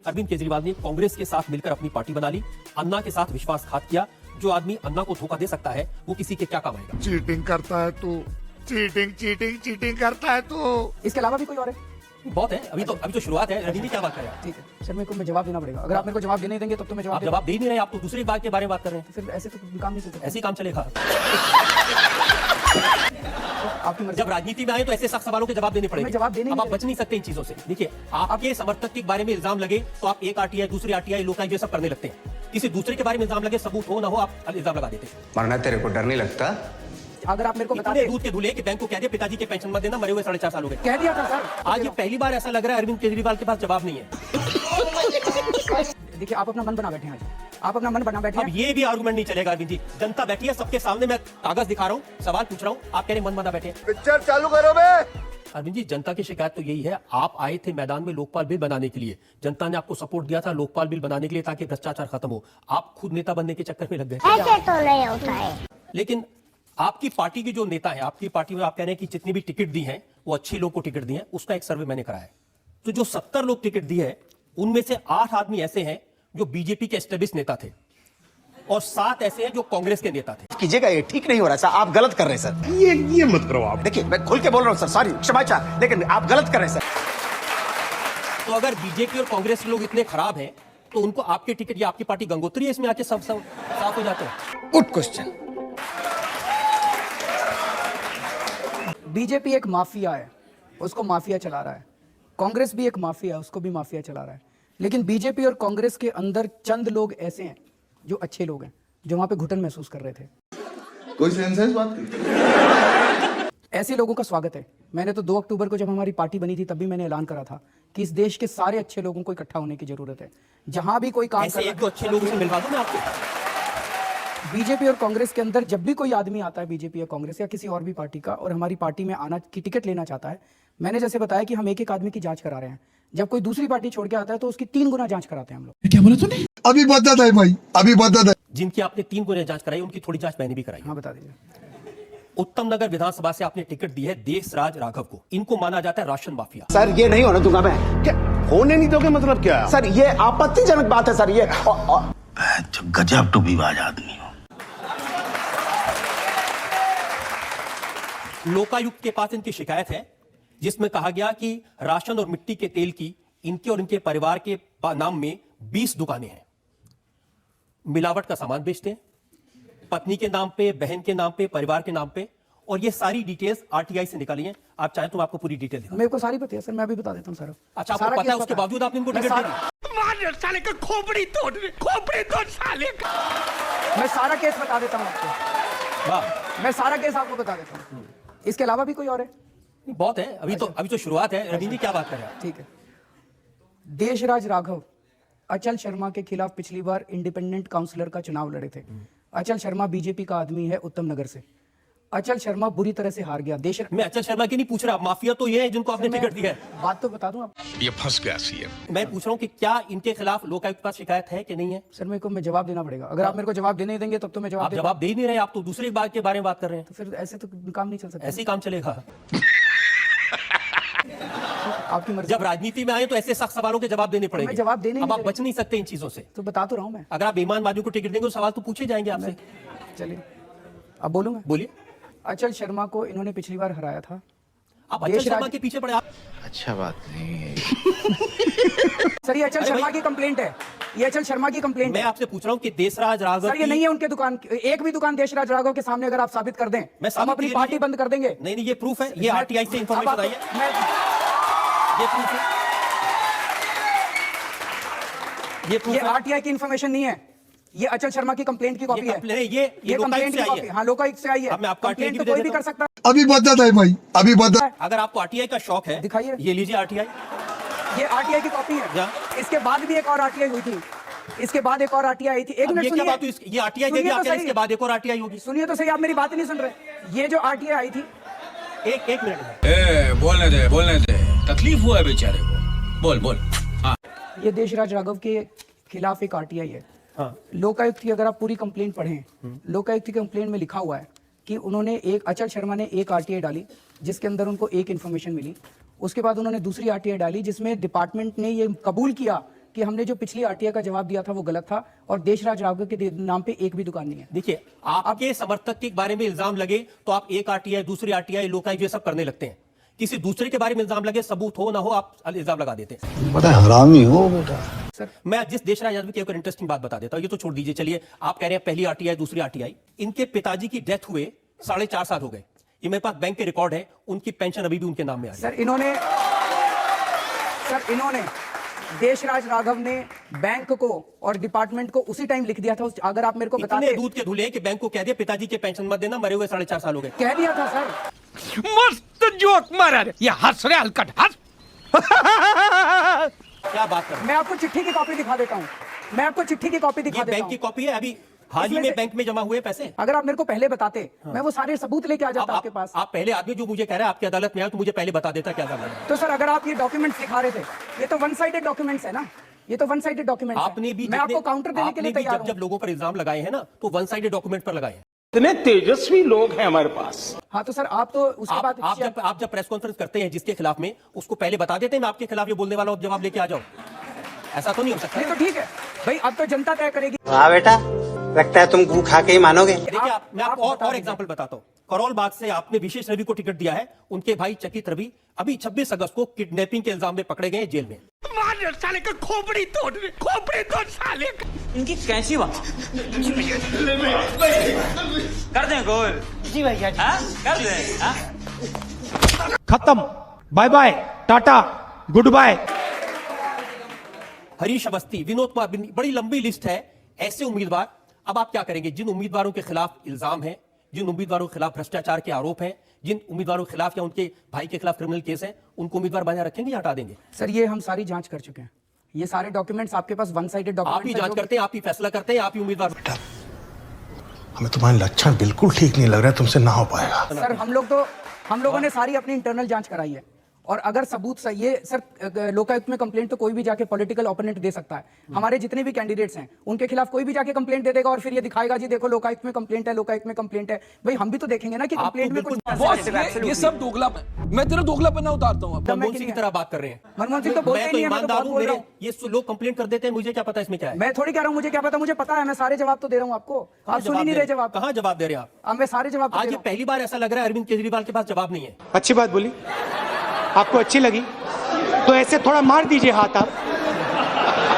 अरविंद केजरीवाल ने कांग्रेस के साथ मिलकर अपनी पार्टी बना ली, अन्ना के साथ विश्वासघात किया। जो आदमी अन्ना को धोखा दे सकता है वो किसी के क्या काम आएगा। चीटिंग करता है तू, चीटिंग करता है तू। इसके अलावा भी कोई और है? बहुत है, अभी तो शुरुआत है। रजनी क्या बात कर रहे हैं? ठीक है सर, मेरे को जवाब देना पड़ेगा। अगर आप मेरे को जवाब देने देंगे तब तो मैं आप जवाब दे नहीं रहे, आप तो दूसरी बात के बारे में बात कर रहे हैं। फिर ऐसे तो काम नहीं चलता। ऐसे ही काम चलेगा। आपकी मर्जी। जब राजनीति में आए तो ऐसे सख्त सवालों के जवाब देने पड़ेंगे। मैं जवाब देने अब नहीं आप बच नहीं सकते इन चीजों से। देखिए, आपके समर्थक के बारे में इल्जाम लगे तो आप एक आरटीआई, दूसरी आरटीआई, लोकायुक्त ये सब करने लगते हैं। किसी दूसरे के बारे में इल्जाम लगे, सबूत हो ना हो, आप इल्जाम लगा देते हैं। मरना तेरे को डर नहीं लगता? अगर आप मेरे को बता इतने दें। दूध के दूल्हे कि बैंक को कह दिया पिताजी के पेंशन मत देना, मरे हुए 4.5 साल हो गए। कह दिया था सर। आज ये पहली बार ऐसा लग रहा है अरविंद केजरीवाल के पास जवाब नहीं है। देखिए, आप अपना मन बना बैठे हैं आज। आप अपना मन बना बैठे अब हैं। ये भी आर्गुमेंट नहीं चलेगा अरविंद जी। जनता बैठी है, सबके सामने मैं कागज दिखा रहा हूँ, सवाल पूछ रहा हूँ, आप कह रहे मन बना बैठे हैं। पिक्चर चालू करो बे। अरविंद जी, जनता की शिकायत तो यही है, आप आए थे मैदान में लोकपाल बिल बनाने के लिए, जनता ने आपको सपोर्ट दिया था लोकपाल बिल बनाने के लिए ताकि भ्रष्टाचार खत्म हो। आप खुद नेता बनने के चक्कर में लग गए। ऐसे तो नहीं होता है। लेकिन आपकी पार्टी के जो नेता है, आपकी पार्टी में आप कह रहे हैं कि जितनी भी टिकट दी है वो अच्छे लोग को टिकट दी है। उसका एक सर्वे मैंने कराया है, तो जो 70 लोग टिकट दी है उनमें से 8 आदमी ऐसे हैं जो बीजेपी के एस्टेब्लिश नेता थे और 7 ऐसे हैं जो कांग्रेस के नेता थे। कीजिएगा, ये ठीक नहीं हो रहा सर, आप गलत कर रहे हैं सर। ये मत करो आप। देखिए, मैं खुल के बोल रहा हूँ सर, सॉरी, क्षमा चाह, लेकिन आप गलत कर रहे हैं सर। तो अगर बीजेपी और कांग्रेस के लोग इतने खराब हैं तो उनको आपके टिकट या आपकी पार्टी गंगोत्री है इसमें आके सब साफ हो जाते हैं। Good question. बीजेपी एक माफिया है, उसको माफिया चला रहा है। कांग्रेस भी एक माफिया है, उसको भी माफिया चला रहा है। लेकिन बीजेपी और कांग्रेस के अंदर चंद लोग ऐसे हैं जो अच्छे लोग हैं, जो वहां पे घुटन महसूस कर रहे थे। कोई सेंस है इस बात की? ऐसे लोगों का स्वागत है। मैंने तो 2 अक्टूबर को जब हमारी पार्टी बनी थी तब भी मैंने ऐलान करा था कि इस देश के सारे अच्छे लोगों को इकट्ठा होने की जरूरत है। जहां भी कोई काम ऐसे कर एक दो अच्छे लोगों से मिलवा दूं मैं आपको। बीजेपी और कांग्रेस के अंदर जब भी कोई आदमी आता है, बीजेपी या कांग्रेस या किसी और भी पार्टी का, और हमारी पार्टी में आना की टिकट लेना चाहता है, मैंने जैसे बताया कि हम एक एक आदमी की जांच करा रहे हैं। जब कोई दूसरी पार्टी छोड़ के आता है तो उसकी 3 गुना जांच कराते हैं हम लोग। क्या बोला तूने? अभी बता है भाई, अभी बता है। जिनकी आपने 3 गुना जांच कराई उनकी थोड़ी जांच मैंने भी कराई। हाँ, बता दीजिए। उत्तम नगर विधानसभा से आपने टिकट दी है देशराज राघव को। इनको माना जाता है राशन माफिया। सर, ये नहीं होने दूंगा मैं। क्या होने नहीं दोगे मतलब क्या? सर, ये आपत्तिजनक बात है सर। ये गजब टू विवाद आदमी हो। लोकायुक्त के पास इनकी शिकायत है जिसमें कहा गया कि राशन और मिट्टी के तेल की इनके और इनके परिवार के नाम में 20 दुकानें हैं। मिलावट का सामान बेचते हैं, पत्नी के नाम पे, बहन के नाम पे, परिवार के नाम पे, और ये सारी डिटेल्स आरटीआई से निकाली हैं। आप चाहें तो मैं आपको पूरी डिटेल दूं। मेरे को सारी पता है सर, मैं भी बता देता हूँ सर। अच्छा, आपको पता है उसके बावजूद आपने इनको टिकट दे दी? साले का खोपड़ी तोड़ साले का। मैं सारा केस बता देता हूँ आपको। वाह, मैं सारा केस आपको बता देता हूँ। इसके अलावा भी कोई और है? बहुत है, अभी तो शुरुआत है। रविंद्र जी क्या बात कर रहे हैं? ठीक है। देशराज राघव अचल शर्मा के खिलाफ पिछली बार इंडिपेंडेंट काउंसलर का चुनाव लड़े थे। अचल शर्मा बीजेपी का आदमी है, उत्तम नगर से। अचल शर्मा बुरी तरह से हार गया। मैं अचल शर्मा की नहीं पूछ रहा, माफिया तो ये है जिनको आपने टिकट दिया है। बात तो बता दूं आप। ये फंस गया सीएम। मैं पूछ रहा हूँ कि क्या इनके खिलाफ लोकायुक्त के पास शिकायत है कि नहीं है? सर, मेरे को मैं जवाब देना पड़ेगा। अगर आप मेरे को जवाब देने देंगे तब तो मैं आप जवाब दे नहीं रहे, आप तो दूसरी बात के बारे में बात कर रहे हैं। तो फिर ऐसे तो काम नहीं चल सकता। ऐसे ही काम चलेगा। आपकी मर्जी। जब राजनीति में आए तो ऐसे सख्त सवालों के जवाब देने पड़ेंगे। मैं जवाब देने अब आप नहीं बच नहीं सकते इन चीजों से। तो बता तो रहा हूं मैं। अगर आप बेईमान आदमी को टिकट देंगे तो सवाल तो पूछे जाएंगे आपसे। चलिए, अब बोलूंगा। बोलिए। अचल शर्मा को इन्होंने पिछली बार हराया था। आप अचल शर्मा के पीछे पड़े आप। अच्छा बात नहीं है। सर, ये अचल शर्मा की कंप्लेंट है। ये अचल शर्मा की कंप्लेंट मैं है। आपसे पूछ रहा हूँ कि देशराज राघव सर, ये नहीं है उनके दुकान। एक भी दुकान देशराज राघव के सामने अगर आप साबित कर दें, हम अपनी पार्टी बंद कर देंगे। नहीं, ये प्रूफ है। ये आरटीआई से इंफॉर्मेशन आई है। ये प्रूफ है। ये आरटीआई की इंफॉर्मेशन नहीं है, ये अचल शर्मा की कंप्लेंट की कॉपी है। ये कंप्लेंट की कॉपी। हाँ, लोकायुक्त से आई है। अब मैं आपको कंप्लेंट RTI तो कोई भी भी कर सकता है। अभी बता है भाई, अभी बता। अगर आपको आरटीआई का शौक है, दिखाइए। ये लीजिए आरटीआई। ये आरटीआई की कॉपी है। जा। इसके बाद भी एक और आरटीआई हुई थी। इसके बाद एक और आरटीआई आई थी। एक मिनट ये क्या बात हुई? सुनिए। ये आरटीआई देगी, आप कह रहे हैं इसके बाद एक और आरटीआई होगी। सुनिए तो सही, आप मेरी बात नहीं सुन रहे। ये जो आरटीआई आई थी, एक मिनट। बोलने दे, तकलीफ हुआ है बेचारे को। बोल। हाँ। ये देशराज राघव के खिलाफ एक आरटीआई है। हाँ। लोकायुक्त की अगर आप पूरी कंप्लेंट पढ़ें, लोकायुक्त की कंप्लेंट में लिखा हुआ है कि उन्होंने अचल शर्मा ने एक आरटीआई डाली जिसके अंदर उनको एक इन्फॉर्मेशन मिली। उसके बाद उन्होंने दूसरी आरटीआई डाली जिसमें डिपार्टमेंट ने ये कबूल किया कि हमने जो पिछली आरटीआई का जवाब दिया था वो गलत था और देशराज राघव के नाम पे एक भी दुकान नहीं है। देखिए, आपके समर्थक के बारे में इल्जाम लगे तो आप एक आरटीआई, दूसरी आरटीआई, लोकायुक्त, ये सब करने लगते हैं। किसी दूसरे के बारे में इल्जाम लगे, सबूत हो ना हो, आप इल्जाम लगा देते हैं। बड़ा हरामी हो बेटा। मैं जिस देशराज यादव की एक इंटरेस्टिंग बात बता देता हूं, ये तो छोड़ दीजिए, चलिए आप कह रहे हैं पहली आरटीआई, दूसरी आरटीआई। इनके पिताजी की डेथ हुए 4.5 साल हो गए। ये मेरे पास बैंक के रिकॉर्ड है, उनकी पेंशन अभी भी उनके नाम में आ रही है। सर इन्होंने देशराज राघव ने बैंक को और डिपार्टमेंट को उसी टाइम लिख दिया था। अगर आप मेरे को इतने बताते, दूध के धुले कि बैंक को कह दिया पिताजी के पेंशन मत देना, मरे हुए 4.5 साल हो गए। कह दिया था सर। मस्त जोक मारा रे, ये हंस रहे हलकट हंस। क्या बात कर रहे हैं? मैं आपको चिट्ठी की कॉपी दिखा देता हूँ। मैं आपको चिट्ठी की कॉपी दिखा ये देता बैंक की हूँ। कॉपी है, अभी हाल ही इसमें में से- बैंक में जमा हुए पैसे। अगर आप मेरे को पहले बताते, मैं वो सारे सबूत लेके आ जाता अब आपके पास। आप पहले आदमी जो मुझे कह रहा है आपकी अदालत में आया तो मुझे पहले बता देता क्या करना है। तो सर अगर आप ये डॉक्यूमेंट्स दिखा रहे थे, ये तो वन साइडेड डॉक्यूमेंट्स है ना, ये तो वन साइडेड डॉक्यूमेंट्स आपने भी मैं आपको काउंटर देने के लिए तैयार जब लोगों पर इल्जाम लगाए हैं ना, तो वन साइडेड डॉक्यूमेंट पर लगाए हैं। इतने तेजस्वी लोग हैं हमारे पास। हाँ तो सर आप तो उसके बाद आप जब प्रेस कॉन्फ्रेंस करते हैं जिसके खिलाफ में, उसको पहले बता देते हैं मैं आपके खिलाफ ये बोलने वाला हूं, जवाब लेके आ जाओ। ऐसा तो नहीं हो सकता। नहीं तो ठीक है भाई, अब तो जनता तय करेगी। हाँ बेटा, लगता है तुम गू खा के ही मानोगे। देखिए, मैं आपको बता और दीजिए। एग्जांपल बताता हूं। करोल बाग से आपने विशेष रवि को टिकट दिया है, उनके भाई चकित रवि अभी 26 अगस्त को किडनैपिंग के इल्जाम में पकड़े गए जेल में। मार साले का खोपड़ी तोड़ साले का। इनकी कैसी बात कर दें गोल जी भैया कर दें। खत्म, bye bye, tata, goodbye. Harish Awasthi, Vinod Kumar, बड़ी लंबी लिस्ट है ऐसे उम्मीदवार। अब आप क्या करेंगे? जिन उम्मीदवारों के खिलाफ इल्जाम है, जिन उम्मीदवारों के खिलाफ भ्रष्टाचार के आरोप हैं, जिन उम्मीदवारों के खिलाफ या उनके भाई के खिलाफ क्रिमिनल केस है, उनको उम्मीदवार बना रखेंगे या हटा देंगे? सर ये हम सारी जांच कर चुके हैं। ये सारे डॉक्यूमेंट्स आपके पास वन साइडेड आप ही डॉक्यूमेंट्स जांच करते हैं, आप ही फैसला करते हैं, आप ही उम्मीदवार। हमें तुम्हारे लक्षण बिल्कुल ठीक नहीं लग रहा है, तुमसे ना हो पाएगा। सर हम लोगों ने सारी अपनी इंटरनल जांच कराई है और अगर सबूत सही है सर, लोकायुक्त में कंप्लेंट तो कोई भी जाके पॉलिटिकल ओपोनेंट दे सकता है। हमारे जितने भी कैंडिडेट्स हैं उनके खिलाफ कोई भी जाके कंप्लेंट दे देगा और फिर ये दिखाएगा जी देखो लोकायुक्त में कंप्लेंट है, लोकायुक्त में कंप्लेंट है। भाई हम भी तो देखेंगे ना कि आप तो कंप्लेंट में कुछ बिल्कुल ये सब दोगलापन, मैं तेरा दोगलापन ना उतारता हूँ। मनमोहन सिंह की तरह बात कर रहे हैं। मनमोहन सिंह तो बोलते मैं ही तो नहीं है, मैं तो ईमानदार बहुत हूं, बोल रहा मेरे हूं। ये लोग कंप्लेंट कर देते हैं, मुझे क्या पता इसमें क्या है। मैं थोड़ी कह रहा हूँ मुझे क्या पता, मुझे पता है, मैं सारे जवाब तो दे रहा हूँ आपको। आप सुन ही नहीं रहे जवाब। कहां जवाब दे रहे हैं आप? अब मैं सारे जवाब तो आज दे ये रहा हूं। पहली बार ऐसा लग रहा है अरविंद केजरीवाल के पास जवाब नहीं है। अच्छी बात बोली, आपको अच्छी लगी तो ऐसे थोड़ा मार दीजिए हाथ, आप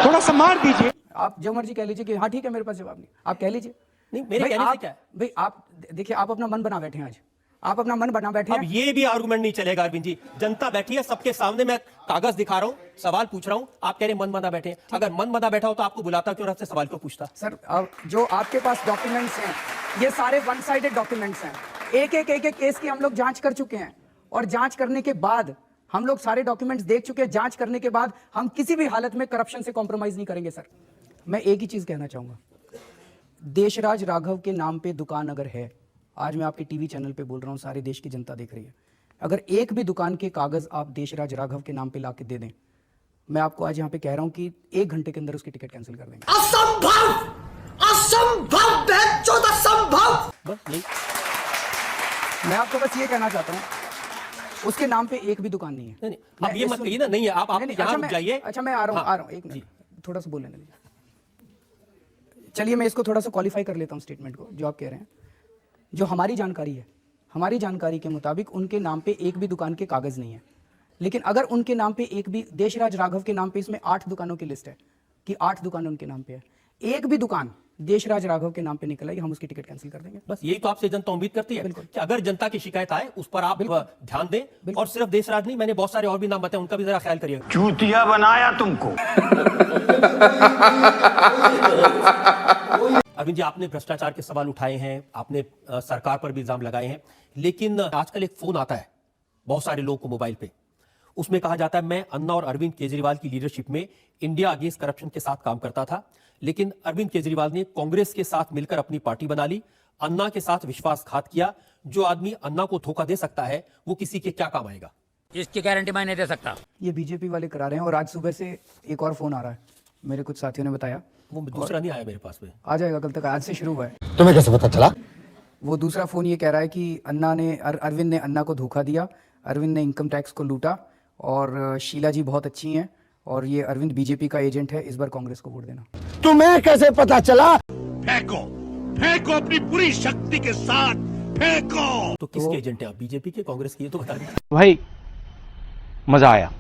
थोड़ा सा मार दीजिए। आप जो मर्जी कह लीजिए कि हाँ ठीक है मेरे पास जवाब नहीं, आप कह लीजिए। नहीं, मेरे भाई कहने से आप क्या है? भाई आप देखिए, आप अपना मन बना बैठे हैं। आज आप अपना मन बना बैठे अब हैं। ये भी आर्गुमेंट नहीं चलेगा अरविंद जी। जनता बैठी है सबके सामने, मैं कागज दिखा रहा हूं, सवाल पूछ रहा हूं, आप कह रहे हैं मन बना बैठे हैं। अगर मन बना बैठा हो तो आपको बुलाता क्यों, आपसे सवाल क्यों पूछता? सर अब जो आपके पास डॉक्यूमेंट्स हैं ये सारे वन साइडेड डॉक्यूमेंट्स हैं। एक एक केस की हम लोग जांच कर चुके हैं और जांच करने के बाद हम लोग सारे डॉक्यूमेंट्स देख चुके हैं। जांच करने के बाद हम किसी भी हालत में करप्शन से कॉम्प्रोमाइज नहीं करेंगे। सर मैं एक ही चीज कहना चाहूंगा, देशराज राघव के नाम पे दुकान अगर है, आज मैं आपके टीवी चैनल पे बोल रहा हूँ, सारे देश की जनता देख रही है, अगर एक भी दुकान के कागज आप देशराज राघव के नाम पे ला के दे दें, मैं आपको आज यहाँ पे कह रहा हूँ कि 1 घंटे के अंदर उसकी टिकट कैंसिल कर देंगे। बस नहीं। मैं आपको बस ये कहना चाहता हूँ, उसके नाम पे एक भी दुकान नहीं है। नहीं, अब ये मत कहिए ना, नहीं है, आप नहीं, यहाँ रुक मैं- जाइए। अच्छा मैं आ रहा हूँ, हाँ, आ रहा हूँ, एक मिनट थोड़ा सा बोल लेने दीजिए। चलिए मैं इसको थोड़ा सा क्वालिफाई कर लेता हूँ स्टेटमेंट को जो आप कह रहे हैं। जो हमारी जानकारी है, हमारी जानकारी के मुताबिक उनके नाम पे एक भी दुकान के कागज नहीं है। लेकिन अगर उनके नाम पे एक भी, देशराज राघव के नाम पे इसमें 8 दुकानों की लिस्ट है कि 8 दुकानें उनके नाम पे है, एक भी दुकान देशराज राघव के नाम पे निकल आई, हम उसकी टिकट कैंसिल कर देंगे। बस यही तो आपसे जनता उम्मीद करती है कि अगर जनता की शिकायत आए उस पर आप ध्यान दें। और सिर्फ देशराज नहीं, मैंने बहुत सारे और भी नाम बताए, उनका भी जरा ख्याल करिएगा। चूतिया बनाया तुमको। अरविंद जी, आपने भ्रष्टाचार के सवाल उठाए हैं, आपने सरकार पर भी इल्जाम लगाए हैं, लेकिन आजकल एक फोन आता है बहुत सारे लोगों को मोबाइल पे, उसमें कहा जाता है मैं अन्ना और अरविंद केजरीवाल की लीडरशिप में इंडिया अगेंस्ट करप्शन के साथ काम करता था, लेकिन अरविंद केजरीवाल ने कांग्रेस के साथ मिलकर अपनी पार्टी बना ली, अन्ना के साथ विश्वासघात किया। जो आदमी अन्ना को धोखा दे सकता है वो किसी के क्या काम आएगा? इसकी गारंटी मैं नहीं दे सकता। ये बीजेपी वाले करा रहे हैं और आज सुबह से एक और फोन आ रहा है, मेरे कुछ साथियों ने बताया। वो दूसरा नहीं आया मेरे पास में, आ जाएगा कल तक, आज से शुरू हुआ है। तुम्हें कैसे पता चला? वो दूसरा फोन ये कह रहा है कि अरविंद ने अन्ना को धोखा दिया, अरविंद ने इनकम टैक्स को लूटा और शीला जी बहुत अच्छी हैं और ये अरविंद बीजेपी का एजेंट है, इस बार कांग्रेस को वोट देना। तुम्हें कैसे पता चला? फेंको फेंको अपनी पूरी शक्ति के साथ फेंको। तो किसके एजेंट है आप, बीजेपी के, कांग्रेस के, ये तो बता दीजिए। भाई मजा आया।